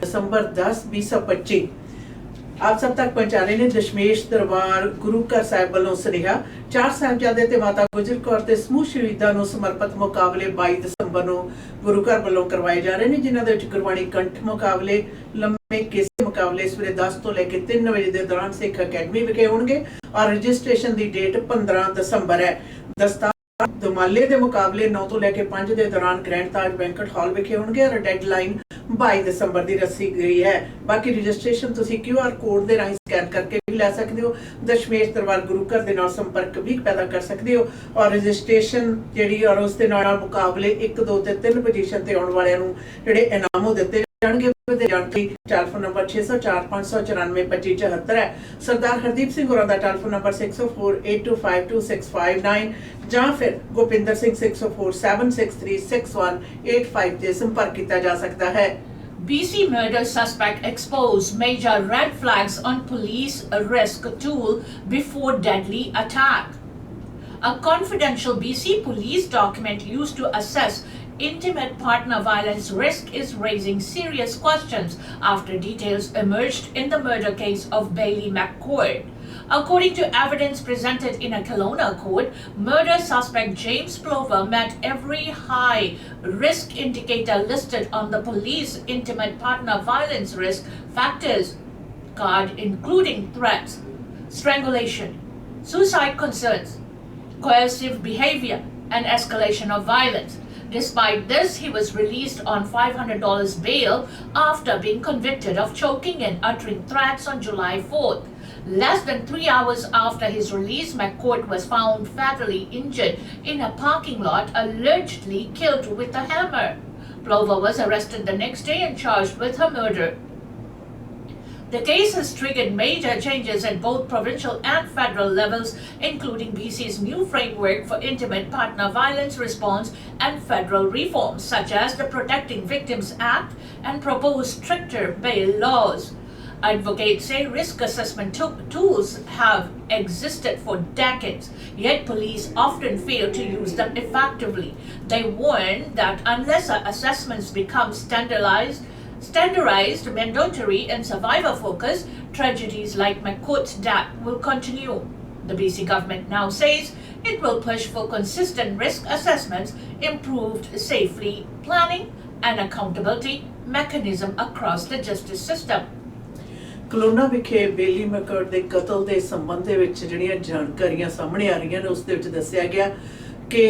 दिसंबर 10 2025 आप सब तक पहुंचा रहे ने दशमेश दरबार गुरु घर साहिब वालों सुनेहा। चार साहिबजादे ते माता गुजर कौर ते समूह शहीदां नूं समर्पित मुकाबले 22 दसंबर नूं गुरु घर वालों करवाए जा रहे हैं, जिन्हां दे विच गुरबाणी कंठ मुकाबले, लंबे केसे मुकाबले सवेरे 10 तो लेकर 3 बजे के दौरान सिख अकैडमी विखे होणगे और रजिस्ट्रेशन की डेट 15 दसंबर है। दस्तार दुमाले के मुकाबले 9 तो लेकर 5 के दौरान ग्रैंड ताज बैंकट हॉल विखे होणगे और डेडलाइन 22 दसंबर की रसी गई है। बाकी रजिस्ट्रेशन तुसी QR कोड के राही स्कैन करके भी लै सकते हो। दशमेश दरबार गुरु घर के नाल संपर्क भी पैदा कर सकते हो और रजिस्ट्रेशन जी और उस दे नाल मुकाबले 1 2 ते 3 पोजीशन ते आउण वालियां नूं जिहड़े इनाम दिते जाणगे। जानकारी टेलीफोन नंबर 604 594 2574 है। सरदार हरदीप सिंह होरां दा टेलीफोन नंबर 604 8252 659 ਜਾਂ ਫਿਰ गोपिंदर सिंह 604 763 6185 ਤੇ ਸੰਪਰਕ ਕੀਤਾ ਜਾ ਸਕਦਾ ਹੈ। BC murder suspect exposed major red flags on police risk tool before deadly attack. A confidential BC police document used to assess intimate partner violence risk is raising serious questions after details emerged in the murder case of Bailey McCord. According to evidence presented in a Kelowna court, murder suspect James Plover met every high risk indicator listed on the police intimate partner violence risk factors card, including threats, strangulation, suicide concerns, coercive behavior, and escalation of violence. Despite this, he was released on $500 bail after being convicted of choking and uttering threats on July 4th. Less than 3 hours after his release, McCourt was found fatally injured in a parking lot, allegedly killed with a hammer. Plover was arrested the next day and charged with her murder. The case has triggered major changes at both provincial and federal levels, including BC's new framework for intimate partner violence response and federal reforms, such as the Protecting Victims Act and proposed stricter bail laws. Advocates say risk assessment tools have existed for decades, yet police often fail to use them effectively. They warn that unless assessments become standardized, mandatory, and survivor focused, tragedies like McCourt's death will continue. The BC government now says it will push for consistent risk assessments, improved safety planning, and accountability mechanism across the justice system. Kelowna ਵਿਖੇ ਬੇਲੀ ਮੈਕਕਰਡ ਦੇ ਕਤਲ ਦੇ ਸੰਬੰਧ ਦੇ ਵਿੱਚ ਜਿਹੜੀਆਂ ਜਾਣਕਾਰੀਆਂ ਸਾਹਮਣੇ ਆ ਰਹੀਆਂ ਨੇ ਉਸ ਦੇ ਵਿੱਚ ਦੱਸਿਆ ਗਿਆ ਕਿ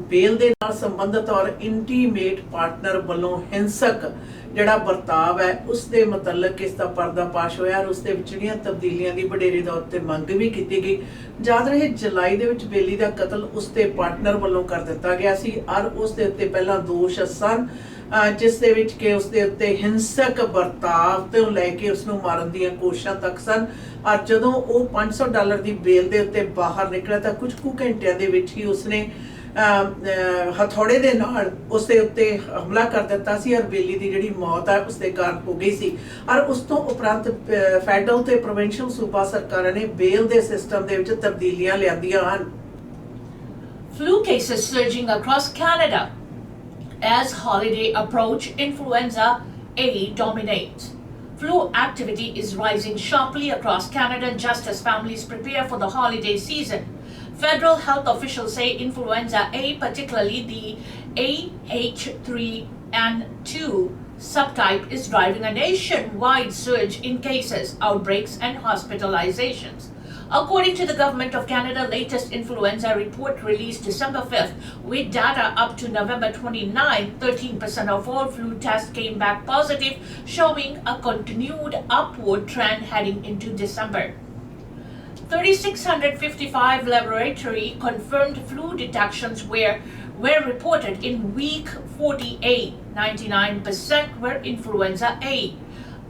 ਬੇਲ ਦੇ ਨਾਲ ਸੰਬੰਧਿਤ ਔਰ ਇੰਟੀਮੇਟ ਪਾਰਟਨਰ ਵੱਲੋਂ ਹਿੰਸਕ ਜਿਹੜਾ ਵਰਤਾਵ ਹੈ ਉਸ ਦੇ ਮੁਤਲਕ ਇਸ ਦਾ ਪਰਦਾਫਾਸ਼ ਹੋਇਆ ਔਰ ਉਸ ਦੇ ਵਿੱਚ ਜਿਹੜੀਆਂ ਤਬਦੀਲੀਆਂ ਦੀ ਵਡੇਰੇ ਤੌਰ ਤੇ ਮੰਗ ਵੀ ਕੀਤੀ ਗਈ। ਯਾਦ ਰਹੇ ਜੁਲਾਈ ਦੇ ਵਿੱਚ ਬੇਲੀ ਦਾ ਕਤਲ ਉਸ ਦੇ ਪਾਰਟਨਰ ਵੱਲੋਂ ਕਰ ਦਿੱਤਾ ਗਿਆ ਸੀ ਔਰ ਉਸ ਦੇ ਉੱਤੇ ਪਹਿਲਾਂ ਦੋਸ਼ ਸਨ ਜਿਸ ਦੇ ਵਿੱਚ ਕਿ ਉਸ ਦੇ ਉੱਤੇ ਹਿੰਸਕ ਵਰਤਾਵ ਤੋਂ ਲੈ ਕੇ ਉਸ ਨੂੰ ਮਾਰਨ ਦੀਆਂ ਕੋਸ਼ਿਸ਼ਾਂ ਤੱਕ ਸਨ ਔਰ ਜਦੋਂ ਉਹ $500 ਦੀ ਬੇਲ ਦੇ ਉੱਤੇ ਬਾਹਰ ਨਿਕਲਿਆ ਤਾਂ ਕੁਝ ਕੁ ਘੰਟਿਆਂ ਦੇ ਵਿੱਚ ਹੀ ਉਸਨੇ ਹਥੌੜੇ ਦੇ ਨਾਲ ਉਸ ਦੇ ਉੱਤੇ ਹਮਲਾ ਕਰ ਦਿੱਤਾ ਸੀ ਔਰ ਬੇਲੀ ਦੀ ਜਿਹੜੀ ਮੌਤ ਹੈ ਉਸ ਦੇ ਕਾਰਨ ਹੋ ਗਈ ਸੀ ਔਰ ਉਸ ਤੋਂ ਉਪਰੰਤ ਫੈਡਰਲ ਤੇ ਪ੍ਰੋਵਿੰਸ਼ੀਅਲ ਸੂਬਾ ਸਰਕਾਰਾਂ ਨੇ ਬੇਲ ਦੇ ਸਿਸਟਮ ਦੇ ਵਿੱਚ ਤਬਦੀਲੀਆਂ ਲਿਆਂਦੀਆਂ ਹਨ। Flu cases surging across Canada. As holiday approach, influenza A dominates. Flu activity is rising sharply across Canada just as families prepare for the holiday season. Federal health officials say influenza A, particularly the AH3N2 subtype, is driving a nationwide surge in cases, outbreaks, and hospitalizations. According to the Government of Canada latest influenza report released December 5th, with data up to November 29, 13% of all flu tests came back positive, showing a continued upward trend heading into December. 3,655 laboratory confirmed flu detections were reported in week 48. 99% were influenza A.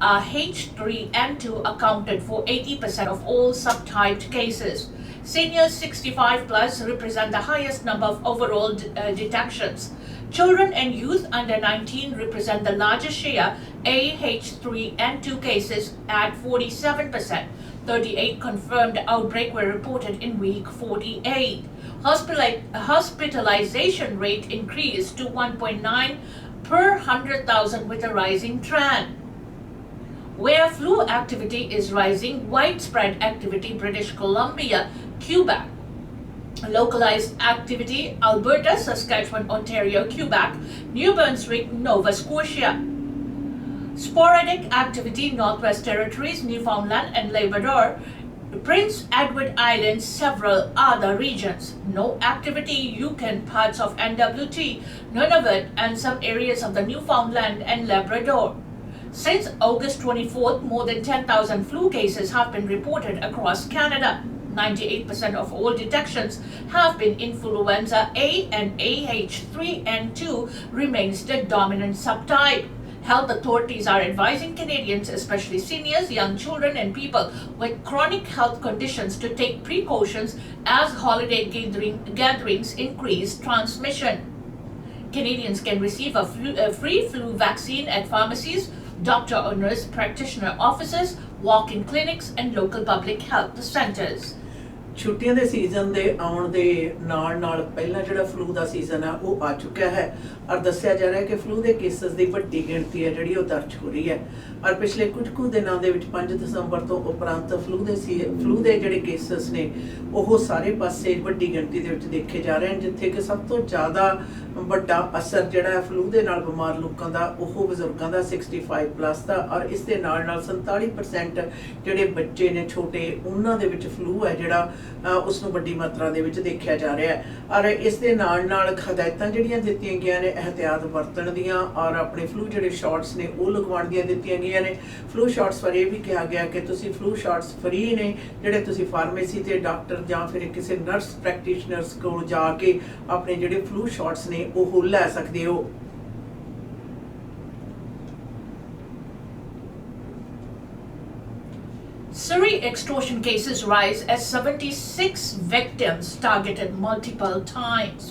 H3N2 accounted for 80% of all subtyped cases. Seniors 65 plus represent the highest number of overall detections. Children and youth under 19 represent the largest share, AH3N2 cases at 47%. 38 confirmed outbreak were reported in week 48. Hospitalization rate increased to 1.9 per 100,000 with a rising trend. Where flu activity is rising, widespread activity, British Columbia, Quebec. Localized activity, Alberta, Saskatchewan, Ontario, Quebec, New Brunswick, Nova Scotia. Sporadic activity, Northwest Territories, Newfoundland and Labrador, Prince Edward Island, several other regions. No activity, Yukon, parts of NWT, Nunavut and some areas of the Newfoundland and Labrador. Since August 24th, more than 10,000 flu cases have been reported across Canada. 98% of all detections have been influenza A, and AH3N2 remains the dominant subtype. Health authorities are advising Canadians, especially seniors, young children, and people with chronic health conditions, to take precautions as holiday gatherings increase transmission. Canadians can receive a free flu vaccine at pharmacies, doctor or nurse practitioner offices, walk-in clinics, and local public health centers. ਛੁੱਟੀਆਂ ਦੇ season ਦੇ ਆਉਣ ਦੇ ਨਾਲ ਪਹਿਲਾਂ ਜਿਹੜਾ flu ਦਾ season ਆ ਉਹ ਆ ਚੁੱਕਿਆ ਹੈ ਔਰ ਦੱਸਿਆ ਜਾ ਰਿਹਾ ਹੈ ਕਿ ਫਲੂ ਦੇ ਕੇਸਸ ਦੀ ਵੱਡੀ ਗਿਣਤੀ ਹੈ ਜਿਹੜੀ ਉਹ ਦਰਜ ਹੋ ਰਹੀ ਹੈ ਔਰ ਪਿਛਲੇ ਕੁਝ ਕੁ ਦਿਨਾਂ ਦੇ ਵਿੱਚ 5 ਦਸੰਬਰ ਤੋਂ ਉਪਰੰਤ ਫਲੂ ਦੇ ਜਿਹੜੇ ਕੇਸਸ ਨੇ ਉਹ ਸਾਰੇ ਪਾਸੇ ਵੱਡੀ ਗਿਣਤੀ ਦੇ ਵਿੱਚ ਦੇਖੇ ਜਾ ਰਹੇ ਹਨ, ਜਿੱਥੇ ਕਿ ਸਭ ਤੋਂ ਜ਼ਿਆਦਾ ਵੱਡਾ ਅਸਰ ਜਿਹੜਾ ਹੈ ਫਲੂ ਦੇ ਨਾਲ ਬਿਮਾਰ ਲੋਕਾਂ ਦਾ ਉਹ ਬਜ਼ੁਰਗਾਂ ਦਾ 65 ਪਲੱਸ ਦਾ ਔਰ ਇਸ ਦੇ ਨਾਲ 47% ਜਿਹੜੇ ਬੱਚੇ ਨੇ ਛੋਟੇ ਉਹਨਾਂ ਦੇ ਵਿੱਚ ਫਲੂ ਹੈ ਜਿਹੜਾ ਉਸ ਨੂੰ ਵੱਡੀ ਮਾਤਰਾ ਦੇ ਵਿੱਚ ਦੇਖਿਆ ਜਾ ਰਿਹਾ ਹੈ ਔਰ ਇਸ ਦੇ ਨਾਲ ਹਦਾਇਤਾਂ ਜਿਹੜੀਆਂ ਦਿੱਤੀਆਂ ਗਈਆਂ ਨੇ ਇਹਤਿਆਤ ਵਰਤਣ ਦੀਆਂ ਔਰ ਆਪਣੇ ਫਲੂ ਜਿਹੜੇ ਸ਼ਾਟਸ ਨੇ ਉਹ ਲਗਵਾਉਣ ਦੀਆਂ ਦਿੱਤੀਆਂ ਗਈਆਂ ਨੇ। ਫਲੂ ਸ਼ਾਟਸ ਪਰ ਇਹ ਵੀ ਕਿਹਾ ਗਿਆ ਕਿ ਤੁਸੀਂ ਫਲੂ ਸ਼ਾਟਸ ਫ੍ਰੀ ਨੇ ਜਿਹੜੇ ਤੁਸੀਂ ਫਾਰਮੇਸੀ ਤੇ ਡਾਕਟਰ ਜਾਂ ਫਿਰ ਕਿਸੇ ਨਰਸ ਪ੍ਰੈਕਟੀਸ਼ਨਰਸ ਕੋਲ ਜਾ ਕੇ ਆਪਣੇ ਜਿਹੜੇ ਫਲੂ ਸ਼ਾਟਸ ਨੇ ਉਹ ਲੈ ਸਕਦੇ ਹੋ। Surrey extortion cases rise as 76 victims targeted multiple times.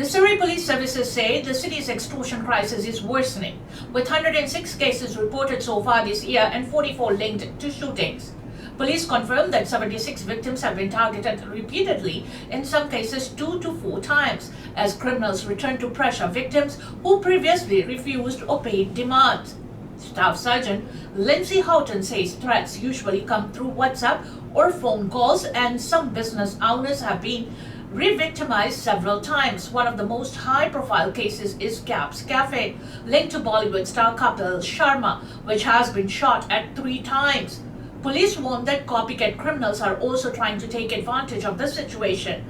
The Surrey Police Services say the city's extortion crisis is worsening, with 106 cases reported so far this year and 44 linked to shootings. Police confirmed that 76 victims have been targeted repeatedly, in some cases 2 to 4 times, as criminals return to pressure victims who previously refused or paid demands. Staff Sergeant Lindsay Houghton says threats usually come through WhatsApp or phone calls, and some business owners have been re-victimized several times. One of the most high-profile cases is Gap's Cafe, linked to Bollywood star Kapil Sharma, which has been shot at 3 times. Police warn that copycat criminals are also trying to take advantage of the situation.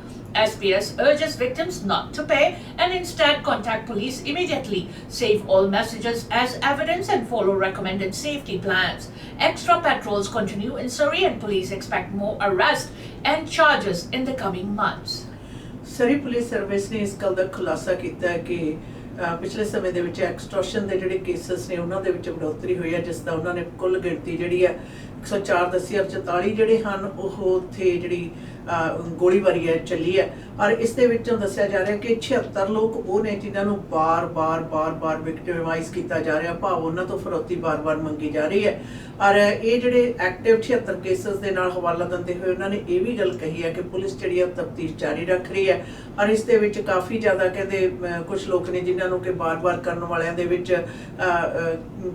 SPS urges victims not to pay and instead contact police immediately, save all messages as evidence, and follow recommended safety plans. Extra patrols continue in Surrey, and police expect more arrests and charges in the coming months. Surrey Police Service ने इस गल दा खुलासा कीता है कि ਪਿਛਲੇ ਸਮੇਂ ਦੇ ਵਿੱਚ ਐਕਸਟੋਰਸ਼ਨ ਦੇ ਜਿਹੜੇ ਕੇਸਸ ਨੇ ਉਹਨਾਂ ਦੇ ਵਿੱਚ ਵਧੋਤਰੀ ਹੋਈ ਹੈ, ਜਿਸ ਦਾ ਉਹਨਾਂ ਨੇ ਕੁੱਲ ਗਿਣਤੀ ਜਿਹੜੀ ਹੈ 104 ਦੱਸੀ ਔਰ 44 ਜਿਹੜੇ ਹਨ ਉਹ ਉੱਥੇ ਜਿਹੜੀ ਗੋਲੀਬਾਰੀ ਹੈ ਚੱਲੀ ਹੈ ਔਰ ਇਸ ਦੇ ਵਿੱਚੋਂ ਦੱਸਿਆ ਜਾ ਰਿਹਾ ਕਿ 76 ਲੋਕ ਉਹ ਨੇ ਜਿਨ੍ਹਾਂ ਨੂੰ ਬਾਰ-ਬਾਰ ਵਿਕਟਿਮਾਈਜ਼ ਕੀਤਾ ਜਾ ਰਿਹਾ, ਭਾਵ ਉਹਨਾਂ ਤੋਂ ਫਰੋਤੀ ਬਾਰ-ਬਾਰ ਮੰਗੀ ਜਾ ਰਹੀ ਹੈ ਔਰ ਇਹ ਜਿਹੜੇ ਐਕਟਿਵ 76 ਕੇਸਸ ਦੇ ਨਾਲ ਹਵਾਲਾ ਦਿੰਦੇ ਹੋਏ ਉਹਨਾਂ ਨੇ ਇਹ ਵੀ ਗੱਲ ਕਹੀ ਹੈ ਕਿ ਪੁਲਿਸ ਜਿਹੜੀ ਹੈ ਤਫਤੀਸ਼ ਜਾਰੀ ਰੱਖ ਰਹੀ ਹੈ ਔਰ ਇਸ ਦੇ ਵਿੱਚ ਕਾਫੀ ਜ਼ਿਆਦਾ ਕਹਿੰਦੇ ਕੁਝ ਲੋਕ ਨੇ ਜਿਨ੍ਹਾਂ ਨੂੰ ਕਿ ਬਾਰ-ਬਾਰ ਕਰਨ ਵਾਲਿਆਂ ਦੇ ਵਿੱਚ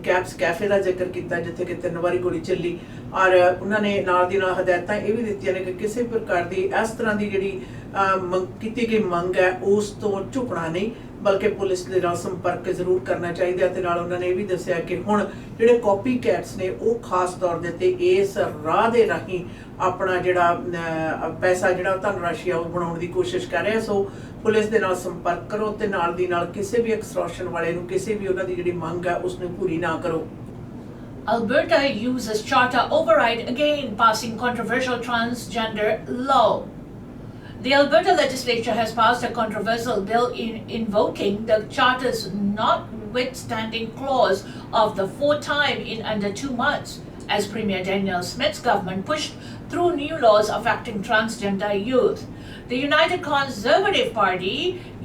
ਕੈਪਸ ਕੈਫੇ ਦਾ ਜ਼ਿਕਰ ਕੀਤਾ ਜਿੱਥੇ ਕਿ 3 ਵਾਰੀ ਗੋਲੀ ਚੱਲੀ ਔਰ ਉਹਨਾਂ ਨੇ ਨਾਲ ਦੀ ਨਾਲ ਹਦਾਇਤਾਂ ਇਹ ਵੀ ਦਿੱਤੀਆਂ ਨੇ ਕਿ ਕਿਸੇ ਪ੍ਰਕਾਰ ਦੀ ਇਸ ਤਰ੍ਹਾਂ ਦੀ ਜਿਹੜੀ ਕੀਤੀ ਗਈ ਮੰਗ ਹੈ ਉਸ ਤੋਂ ਝੁਕਣਾ ਨਹੀਂ, ਬਲਕਿ ਪੁਲਿਸ ਦੇ ਨਾਲ ਸੰਪਰਕ ਜ਼ਰੂਰ ਕਰਨਾ ਚਾਹੀਦਾ ਤੇ ਨਾਲ ਉਹਨਾਂ ਨੇ ਇਹ ਵੀ ਦੱਸਿਆ ਕਿ ਹੁਣ ਜਿਹੜੇ ਕਾਪੀ ਕੈਟਸ ਨੇ ਉਹ ਖਾਸ ਤੌਰ ਦੇ ਤੇ ਇਸ ਰਾਹ ਦੇ ਰਾਹੀਂ ਆਪਣਾ ਜਿਹੜਾ ਪੈਸਾ ਜਿਹੜਾ ਧਨ ਰਾਸ਼ੀ ਆ ਉਹ ਬਣਾਉਣ ਦੀ ਕੋਸ਼ਿਸ਼ ਕਰ ਰਿਹਾ। ਸੋ ਪੁਲਿਸ ਦੇ ਨਾਲ ਸੰਪਰਕ ਕਰੋ ਤੇ ਨਾਲ ਦੀ ਨਾਲ ਕਿਸੇ ਵੀ ਐਕਸਟੋਰਸ਼ਨ ਵਾਲੇ ਨੂੰ ਕਿਸੇ ਵੀ ਉਹਨਾਂ ਦੀ ਜਿਹੜੀ ਮੰਗ ਹੈ ਉਸ ਨੂੰ ਪੂਰੀ ਨਾ ਕਰੋ। Alberta uses charter override again, passing controversial transgender law. The Alberta legislature has passed a controversial bill invoking the Charter's notwithstanding clause of the 4th time in under 2 months, as Premier Danielle Smith's government pushed through new laws affecting transgender youth. The United Conservative Party,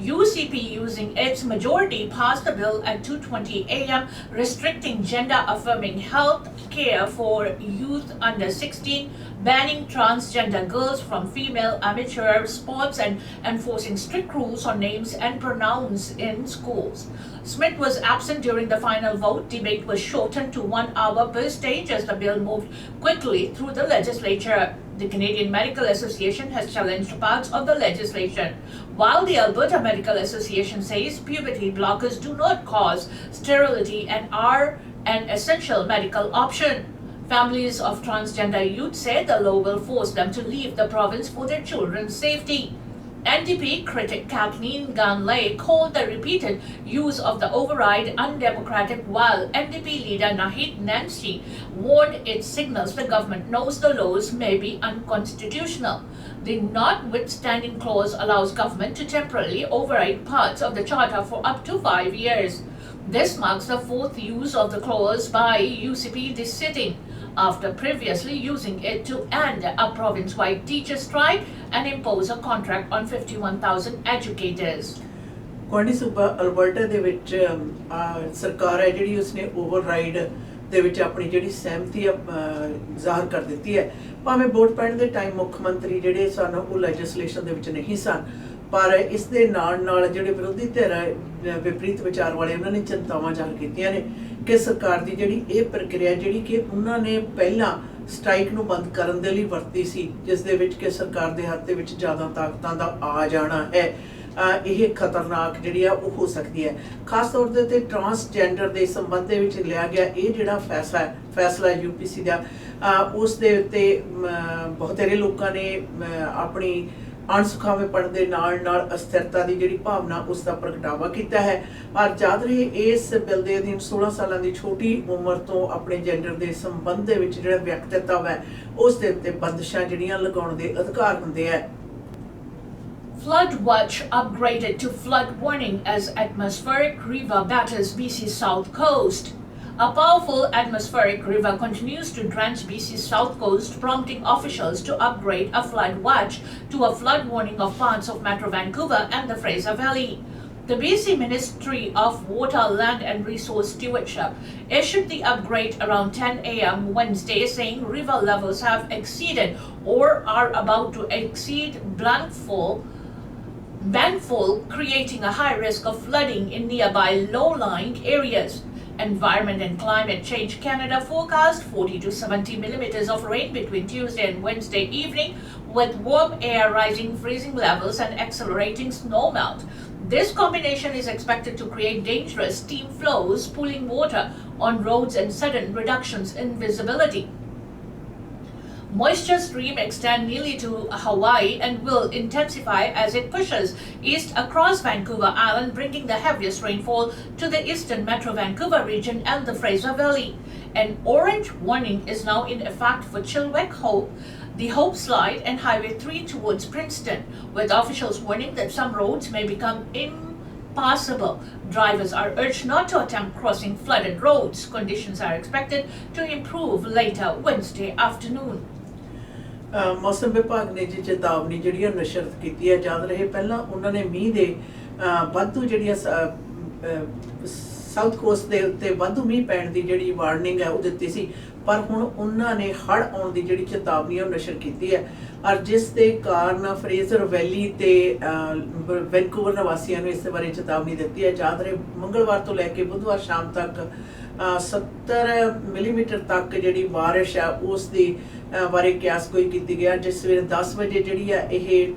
UCP, using its majority, passed the bill at 2:20 a.m. restricting gender-affirming health care for youth under 16, banning transgender girls from female amateur sports, and enforcing strict rules on names and pronouns in schools. Smith was absent during the final vote. Debate was shortened to 1 hour per stage as the bill moved quickly through the legislature. The Canadian Medical Association has challenged parts of the legislation, while the Alberta Medical Association says puberty blockers do not cause sterility and are an essential medical option. Families of transgender youth say the law will force them to leave the province for their children's safety. NDP critic Kathleen Ganley called the repeated use of the override undemocratic, while NDP leader Nahid Nancy warned it signals the government knows the laws may be unconstitutional. The notwithstanding clause allows government to temporarily override parts of the charter for up to 5 years. This marks the fourth use of the clause by UCP this sitting, after previously using it to end a province-wide teacher strike and impose a contract on 51,000 educators. ਗੁਆਂਢੀ ਸੂਬਾ Alberta ਦੇ ਵਿੱਚ ਸਰਕਾਰ ਹੈ ਜਿਹੜੀ ਉਸਨੇ override ਦੇ ਵਿੱਚ ਆਪਣੀ ਜਿਹੜੀ ਸਹਿਮਤੀ ਜ਼ਾਹਰ ਕਰ ਦਿੱਤੀ ਹੈ। ਭਾਵੇਂ ਵੋਟ ਪੈਣ ਦੇ ਟਾਈਮ ਮੁੱਖ ਮੰਤਰੀ ਜਿਹੜੇ ਸਨ ਉਹ ਲੈਜਿਸਲੇਸ਼ਨ ਦੇ ਵਿੱਚ ਨਹੀਂ ਸਨ, ਪਰ ਇਸ ਦੇ ਨਾਲ ਜਿਹੜੇ ਵਿਰੋਧੀ ਧਿਰ ਵਿਪਰੀਤ ਵਿਚਾਰ ਵਾਲੇ ਉਹਨਾਂ ਨੇ ਚਿੰਤਾਵਾਂ ਜ਼ਾਹਰ ਕੀਤੀਆਂ ਨੇ ਕਿ ਸਰਕਾਰ ਦੀ ਜਿਹੜੀ ਇਹ ਪ੍ਰਕਿਰਿਆ ਜਿਹੜੀ ਕਿ ਉਹਨਾਂ ਨੇ ਪਹਿਲਾਂ ਸਟ੍ਰਾਈਕ ਨੂੰ ਬੰਦ ਕਰਨ ਦੇ ਲਈ ਵਰਤੀ ਸੀ, ਜਿਸ ਦੇ ਵਿੱਚ ਕਿ ਸਰਕਾਰ ਦੇ ਹੱਥ ਦੇ ਵਿੱਚ ਜ਼ਿਆਦਾ ਤਾਕਤਾਂ ਦਾ ਆ ਜਾਣਾ ਹੈ, ਇਹ ਖਤਰਨਾਕ ਜਿਹੜੀ ਆ ਉਹ ਹੋ ਸਕਦੀ ਹੈ। ਖਾਸ ਤੌਰ ਦੇ ਉੱਤੇ ਟਰਾਂਸਜੈਂਡਰ ਦੇ ਸੰਬੰਧ ਦੇ ਵਿੱਚ ਲਿਆ ਗਿਆ ਇਹ ਜਿਹੜਾ ਫੈਸਲਾ UPC ਦਾ, ਉਸ ਦੇ ਉੱਤੇ ਬਹੁਤੇਰੇ ਲੋਕਾਂ ਨੇ ਆਪਣੀ ਅਣਸੁਖਾਵੇਪਣ ਦੇ ਨਾਲ ਅਸਥਿਰਤਾ ਦੀ ਜਿਹੜੀ ਭਾਵਨਾ ਉਸ ਦਾ ਪ੍ਰਗਟਾਵਾ ਕੀਤਾ ਹੈ। ਪਰ ਯਾਦ ਰਹੇ ਇਸ ਬਿੱਲ ਦੇ ਅਧੀਨ 16 ਸਾਲਾਂ ਦੀ ਛੋਟੀ ਉਮਰ ਤੋਂ ਆਪਣੇ ਜੈਂਡਰ ਦੇ ਸੰਬੰਧ ਦੇ ਵਿੱਚ ਜਿਹੜਾ ਵਿਅਕਤੀਤਵ ਹੈ ਉਸ ਦੇ ਉੱਤੇ ਬੰਦਸ਼ਾਂ ਜਿਹੜੀਆਂ ਲਗਾਉਣ ਦੇ ਅਧਿਕਾਰ ਹੁੰਦੇ ਹੈ। Flood watch upgraded to flood warning as atmospheric river batters BC south coast. A powerful atmospheric river continues to drench BC's south coast, prompting officials to upgrade a flood watch to a flood warning of parts of Metro Vancouver and the Fraser Valley. The BC Ministry of Water, Land and Resource Stewardship issued the upgrade around 10 a.m. Wednesday, saying river levels have exceeded or are about to exceed landfall, creating a high risk of flooding in nearby low-lying areas. Environment and Climate Change Canada forecast 40 to 70 millimeters of rain between Tuesday and Wednesday evening, with warm air rising freezing levels and accelerating snowmelt. This combination is expected to create dangerous steam flows, pooling water on roads and sudden reductions in visibility. Moisture stream extend nearly to Hawaii and will intensify as it pushes east across Vancouver Island, bringing the heaviest rainfall to the eastern Metro Vancouver region and the Fraser Valley. An orange warning is now in effect for Chilliwack, the Hope Slide and Highway 3 towards Princeton, with officials warning that some roads may become impassable. Drivers are urged not to attempt crossing flooded roads. Conditions are expected to improve later Wednesday afternoon. ਮੌਸਮ ਵਿਭਾਗ ਨੇ ਜੀ ਚੇਤਾਵਨੀ ਜਿਹੜੀ ਨਸ਼ਰਤ ਕੀਤੀ ਹੈ। ਯਾਦ ਰਹੇ ਪਹਿਲਾਂ ਉਹਨਾਂ ਨੇ ਮੀਂਹ ਦੇ ਵਾਧੂ ਜਿਹੜੀ ਸਾਊਥ ਕੋਸਟ ਦੇ ਉੱਤੇ ਵਾਧੂ ਮੀਂਹ ਪੈਣ ਦੀ ਜਿਹੜੀ ਵਾਰਨਿੰਗ ਹੈ ਉਹ ਦਿੱਤੀ ਸੀ, ਪਰ ਹੁਣ ਉਹਨਾਂ ਨੇ ਹੜ੍ਹ ਆਉਣ ਦੀ ਜਿਹੜੀ ਚੇਤਾਵਨੀ ਉਹ ਨਸ਼ਰ ਕੀਤੀ ਹੈ, ਔਰ ਜਿਸ ਦੇ ਕਾਰਨ ਫਰੇਜ਼ਰ ਵੈਲੀ ਤੇ ਵੈਨਕੂਵਰ ਨਿਵਾਸੀਆਂ ਨੂੰ ਇਸ ਦੇ ਬਾਰੇ ਚੇਤਾਵਨੀ ਦਿੱਤੀ ਹੈ। ਯਾਦ ਰਹੇ ਮੰਗਲਵਾਰ ਤੋਂ ਲੈ ਕੇ ਬੁੱਧਵਾਰ ਸ਼ਾਮ ਤੱਕ 70 ਮਿਲੀਮੀਟਰ ਤੱਕ ਜਿਹੜੀ ਬਾਰਿਸ਼ ਹੈ ਉਸ ਦੀ ਬਾਰੇ ਕਿਆਸ ਕੋਈ ਕੀਤੀ ਗਿਆ, ਜਿਸ ਸਵੇਰੇ 10 ਵਜੇ ਜਿਹੜੀ ਹੈ ਇਹ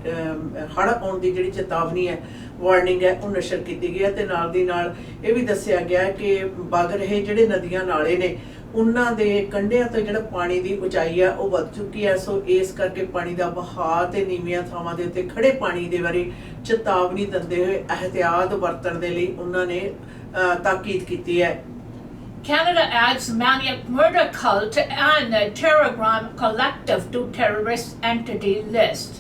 ਹੜ੍ਹ ਆਉਣ ਦੀ ਜਿਹੜੀ ਚੇਤਾਵਨੀ ਹੈ ਵਾਰਨਿੰਗ ਹੈ ਉਹ ਨਸ਼ਰ ਕੀਤੀ ਗਈ ਹੈ। ਤੇ ਨਾਲ ਦੀ ਨਾਲ ਇਹ ਵੀ ਦੱਸਿਆ ਗਿਆ ਕਿ ਵਗ ਰਹੇ ਜਿਹੜੇ ਨਦੀਆਂ ਨਾਲੇ ਨੇ ਉਹਨਾਂ ਦੇ ਕੰਢਿਆਂ ਤੋਂ ਜਿਹੜਾ ਪਾਣੀ ਦੀ ਉਚਾਈ ਹੈ ਉਹ ਵੱਧ ਚੁੱਕੀ ਹੈ, ਸੋ ਇਸ ਕਰਕੇ ਪਾਣੀ ਦਾ ਵਹਾਅ ਤੇ ਨੀਵੀਆਂ ਥਾਵਾਂ ਦੇ ਉੱਤੇ ਖੜੇ ਪਾਣੀ ਦੇ ਬਾਰੇ ਚੇਤਾਵਨੀ ਦਿੰਦੇ ਹੋਏ ਅਹਿਤਿਆਤ ਵਰਤਣ ਦੇ ਲਈ ਉਹਨਾਂ ਨੇ ਤਾਕੀਦ ਕੀਤੀ ਹੈ। Canada adds maniac murder cult and terrorgram collective to terrorist entity list.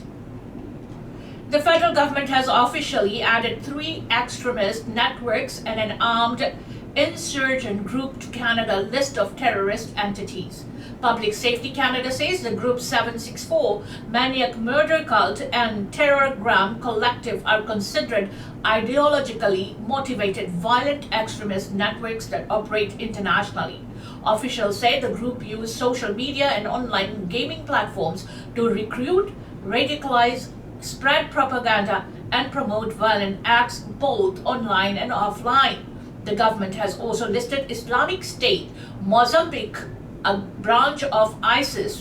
The federal government has officially added 3 extremist networks and an armed insurgent group to Canada's list of terrorist entities. Public Safety Canada says the group 764 Maniac Murder Cult and Terrorgram Collective are considered ideologically motivated violent extremist networks that operate internationally. Officials say the group use social media and online gaming platforms to recruit, radicalize, spread propaganda, and promote violent acts both online and offline. The government has also listed Islamic State, Mozambique, a branch of ISIS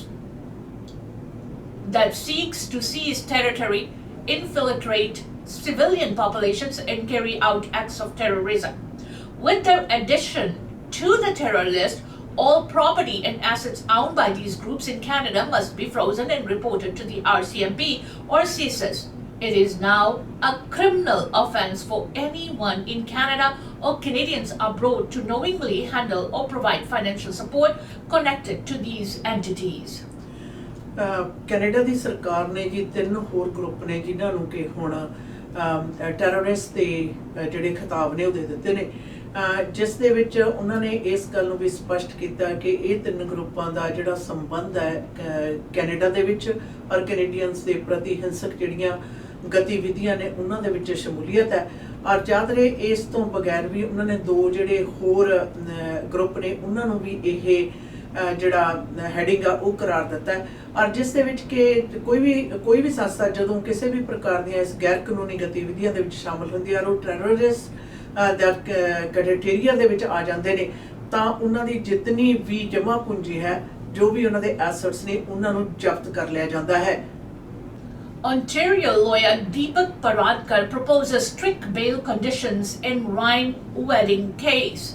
that seeks to seize territory, infiltrate civilian populations, and carry out acts of terrorism. With their addition to the terror list, all property and assets owned by these groups in Canada must be frozen and reported to the RCMP or CSIS. It is now a criminal offense for anyone in Canada or Canadians abroad to knowingly handle or provide financial support connected to these entities. Canada ਦੀ ਸਰਕਾਰ ਨੇ ਜੀ 3 ਹੋਰ group ਨੇ ਜਿਨ੍ਹਾਂ ਨੂੰ ਕਿ ਹੁਣ terrorist ਦੇ ਜਿਹੜੇ ਖਿਤਾਬ ਨੇ ਉਹ ਦੇ ਦਿੱਤੇ ਨੇ, ਜਿਸ ਦੇ ਵਿੱਚ ਉਹਨਾਂ ਨੇ ਇਸ ਗੱਲ ਨੂੰ ਵੀ ਸਪਸ਼ਟ ਕੀਤਾ ਕਿ ਇਹ 3 ਗਰੁੱਪਾਂ ਦਾ ਜਿਹੜਾ ਸੰਬੰਧ ਹੈ ਕੈਨੇਡਾ ਦੇ ਵਿੱਚ ਔਰ ਕੈਨੇਡੀਅਨਸ ਦੇ ਪ੍ਰਤੀ ਹਿੰਸਕ ਜਿਹੜੀਆਂ ਗਤੀਵਿਧੀਆਂ ਨੇ ਉਹਨਾਂ ਦੇ ਵਿੱਚ ਸ਼ਮੂਲੀਅਤ ਹੈ। ਔਰ ਜਦ ਰਹੇ ਇਸ ਤੋਂ ਬਗੈਰ ਵੀ ਉਹਨਾਂ ਨੇ 2 ਜਿਹੜੇ ਹੋਰ ਗਰੁੱਪ ਨੇ ਉਹਨਾਂ ਨੂੰ ਵੀ ਇਹ ਜਿਹੜਾ ਹੈਡਿੰਗ ਆ ਉਹ ਕਰਾਰ ਦਿੱਤਾ ਹੈ। ਔਰ ਜਿਸ ਦੇ ਵਿੱਚ ਕਿ ਕੋਈ ਵੀ ਸੰਸਥਾ ਜਦੋਂ ਕਿਸੇ ਵੀ ਪ੍ਰਕਾਰ ਦੀਆਂ ਇਸ ਗੈਰ ਕਾਨੂੰਨੀ ਗਤੀਵਿਧੀਆਂ ਦੇ ਵਿੱਚ ਸ਼ਾਮਲ ਹੁੰਦੀ ਹੈ ਔਰ ਉਹ ਟੈਰਰਿਸਟ ਦਾ ਕ੍ਰਾਈਟੇਰੀਆ ਦੇ ਵਿੱਚ ਆ ਜਾਂਦੇ ਨੇ ਤਾਂ ਉਹਨਾਂ ਦੀ ਜਿਤਨੀ ਵੀ ਜਮ੍ਹਾਂ ਪੂੰਜੀ ਹੈ, ਜੋ ਵੀ ਉਹਨਾਂ ਦੇ ਐਸੈਟਸ ਨੇ, ਉਹਨਾਂ ਨੂੰ ਜ਼ਬਤ ਕਰ ਲਿਆ ਜਾਂਦਾ ਹੈ। Ontario lawyer Deepak Paradkar proposes strict bail conditions in Ryan wedding case.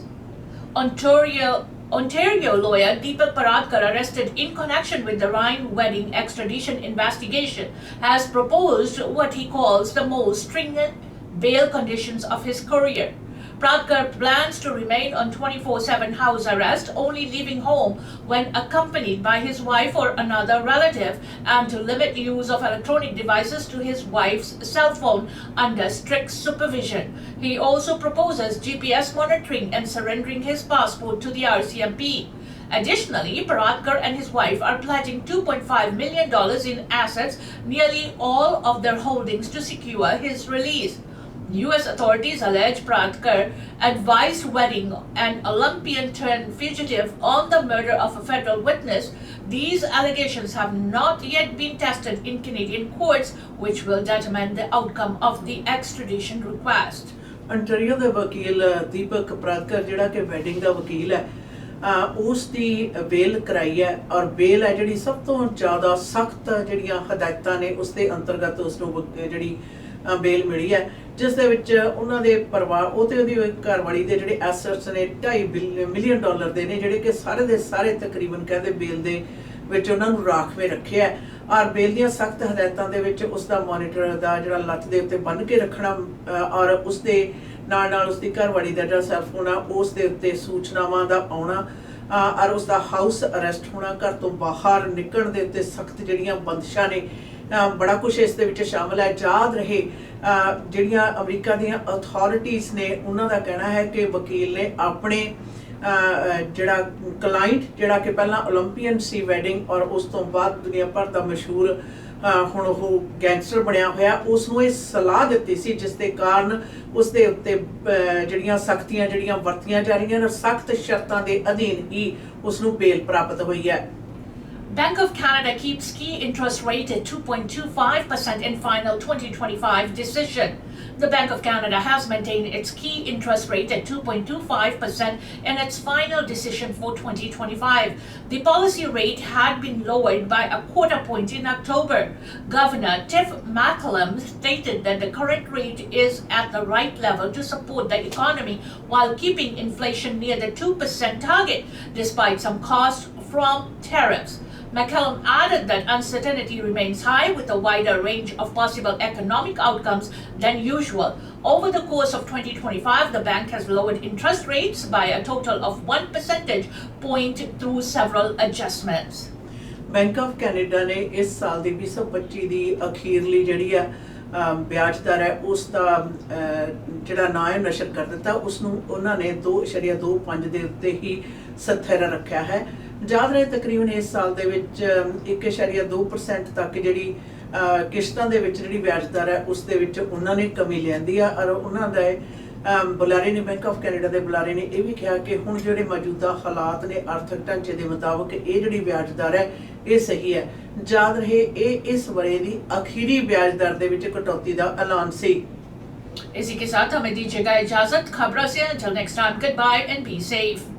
Ontario lawyer Deepak Paradkar, arrested in connection with the Ryan wedding extradition investigation, has proposed what he calls the most stringent bail conditions of his career. Paradkar plans to remain on 24/7 house arrest, only leaving home when accompanied by his wife or another relative, and to limit use of electronic devices to his wife's cell phone under strict supervision. He also proposes GPS monitoring and surrendering his passport to the RCMP. Additionally, Paradkar and his wife are pledging $2.5 million in assets, nearly all of their holdings, to secure his release. US authorities allege Paradkar advised wedding an Olympian-turned-fugitive on the murder of a federal witness. These allegations have not yet been tested in Canadian courts, which will determine the outcome of the extradition request. Ontario ਦੇ ਵਕੀਲ ਦੀਪਕ ਪਰਾਦਕਰ ਜਿਹੜਾ ਕਿ wedding ਦਾ ਵਕੀਲ ਹੈ, ਉਸ ਦੀ ਬੇਲ ਕਰਾਈ ਹੈ ਔਰ ਬੇਲ ਹੈ ਜਿਹੜੀ ਸਭ ਤੋਂ ਜ਼ਿਆਦਾ ਸਖਤ ਜਿਹੜੀਆਂ ਹਦਾਇਤਾਂ ਨੇ ਉਸ ਦੇ ਅੰਤਰਗਤ ਉਸ ਨੂੰ ਜਿਹੜੀ ਬੇਲ ਮਿਲੀ ਹੈ, ਜਿਸ ਦੇ ਵਿੱਚ ਉਹਨਾਂ ਦੇ ਪਰਿਵਾਰ ਉਹ ਤੇ ਉਹਦੀ ਘਰਵਾਲੀ ਦੇ ਜਿਹੜੇ ਐਸੈਟਸ ਨੇ $2.5 ਮਿਲੀਅਨ ਦੇ ਨੇ, ਜਿਹੜੇ ਕਿ ਸਾਰੇ ਦੇ ਸਾਰੇ ਤਕਰੀਬਨ ਕਹਿੰਦੇ ਬੇਲ ਦੇ ਵਿੱਚ ਉਹਨਾਂ ਨੂੰ ਰਾਖਵੇਂ ਰੱਖਿਆ ਹੈ। ਔਰ ਬੇਲ ਦੀਆਂ ਸਖਤ ਹਦਾਇਤਾਂ ਦੇ ਵਿੱਚ ਉਸ ਦਾ ਮੋਨੀਟਰ ਦਾ ਜਿਹੜਾ ਲੱਤ ਦੇ ਉੱਤੇ ਬੰਨ੍ਹ ਕੇ ਰੱਖਣਾ ਔਰ ਉਸ ਦੇ ਨਾਲ ਉਸ ਦੀ ਘਰਵਾਲੀ ਦਾ ਜਿਹੜਾ ਸੈੱਲਫੋਨ ਆ ਉਸ ਦੇ ਉੱਤੇ ਸੂਚਨਾਵਾਂ ਦਾ ਆਉਣਾ ਔਰ ਉਸ ਦਾ ਹਾਊਸ ਅਰੈਸਟ ਹੋਣਾ, ਘਰ ਤੋਂ ਬਾਹਰ ਨਿਕਲਣ ਦੇ ਉੱਤੇ ਸਖਤ ਜਿਹੜੀਆਂ ਬੰਦਸ਼ਾਂ ਨੇ, ਬੜਾ ਕੁਛ ਇਸ ਦੇ ਵਿੱਚ ਸ਼ਾਮਲ ਹੈ। ਯਾਦ ਰਹੇ ਜਿਹੜੀਆਂ ਅਮਰੀਕਾ ਦੀਆਂ ਅਥਾਰਟੀਜ਼ ਨੇ ਉਹਨਾਂ ਦਾ ਕਹਿਣਾ ਹੈ ਕਿ ਵਕੀਲ ਨੇ ਆਪਣੇ ਜਿਹੜਾ ਕਲਾਇੰਟ ਜਿਹੜਾ ਕਿ ਪਹਿਲਾਂ ਓਲੰਪੀਅਨ ਸੀ ਵੈਡਿੰਗ ਔਰ ਉਸ ਤੋਂ ਬਾਅਦ ਦੁਨੀਆ ਭਰ ਦਾ ਮਸ਼ਹੂਰ ਹੁਣ ਉਹ ਗੈਂਗਸਟਰ ਬਣਿਆ ਹੋਇਆ, ਉਸ ਨੂੰ ਇਹ ਸਲਾਹ ਦਿੱਤੀ ਸੀ ਜਿਸ ਦੇ ਕਾਰਨ ਉਸ ਦੇ ਉੱਤੇ ਜਿਹੜੀਆਂ ਸਖਤੀਆਂ ਜਿਹੜੀਆਂ ਵਰਤੀਆਂ ਜਾ ਰਹੀਆਂ ਨੇ, ਸਖਤ ਸ਼ਰਤਾਂ ਦੇ ਅਧੀਨ ਹੀ ਉਸ ਨੂੰ ਬੇਲ ਪ੍ਰਾਪਤ ਹੋਈ ਹੈ। Bank of Canada keeps key interest rate at 2.25% in final 2025 decision. The Bank of Canada has maintained its key interest rate at 2.25% in its final decision for 2025. The policy rate had been lowered by a quarter point in October. Governor Tiff Macklem stated that the current rate is at the right level to support the economy while keeping inflation near the 2% target, despite some costs from tariffs. McCallum added that uncertainty remains high with a wider range of possible economic outcomes than usual. Over the course of 2025, the bank has lowered interest rates by a total of 1 percentage point through several adjustments. Bank of Canada ਨੇ ਇਸ ਸਾਲ ਦੀ 2025 ਦੀ ਅਖੀਰਲੀ ਜਿਹੜੀ ਆ ਵਿਆਜ ਦਰ ਹੈ ਉਸ ਦਾ ਜਿਹੜਾ ਨਾਂ ਹੈ ਨਸ਼ਰ ਕਰ ਦਿੱਤਾ, ਉਸ ਨੂੰ ਉਹਨਾਂ ਨੇ 2.25 ਦੇ ਉੱਤੇ ਹੀ ਸਥਿਰ ਰੱਖਿਆ ਹੈ। ਯਾਦ ਰਹੇ ਤਕਰੀਬਨ ਇਸ ਸਾਲ ਦੇ ਵਿੱਚ 1.2% ਤੱਕ ਜਿਹੜੀ ਕਿਸ਼ਤਾਂ ਦੇ ਵਿੱਚ ਜਿਹੜੀ ਵਿਆਜ ਦਰ ਹੈ ਉਸ ਦੇ ਵਿੱਚ ਉਹਨਾਂ ਨੇ ਕਮੀ ਲਿਆਂਦੀ ਆ ਔਰ ਉਹਨਾਂ ਦਾ ਬੁਲਾਰੇ ਨੇ ਬੈਂਕ ਆਫ ਕੈਨੇਡਾ ਦੇ ਬੁਲਾਰੇ ਨੇ ਇਹ ਵੀ ਕਿਹਾ ਕਿ ਹੁਣ ਜਿਹੜੇ ਮੌਜੂਦਾ ਹਾਲਾਤ ਨੇ ਆਰਥਿਕ ਢਾਂਚੇ ਦੇ ਮੁਤਾਬਕ ਇਹ ਜਿਹੜੀ ਵਿਆਜ ਦਰ ਹੈ ਇਹ ਸਹੀ ਹੈ। ਯਾਦ ਰਹੇ ਇਹ ਇਸ ਵਰੇ ਦੀ ਅਖੀਰੀ ਵਿਆਜ ਦਰ ਦੇ ਵਿੱਚ ਕਟੌਤੀ ਦਾ ਐਲਾਨ ਸੀ। इसी के साथ हमें दीजिएगा इजाजत खबरों से। Until next time, goodbye and be safe.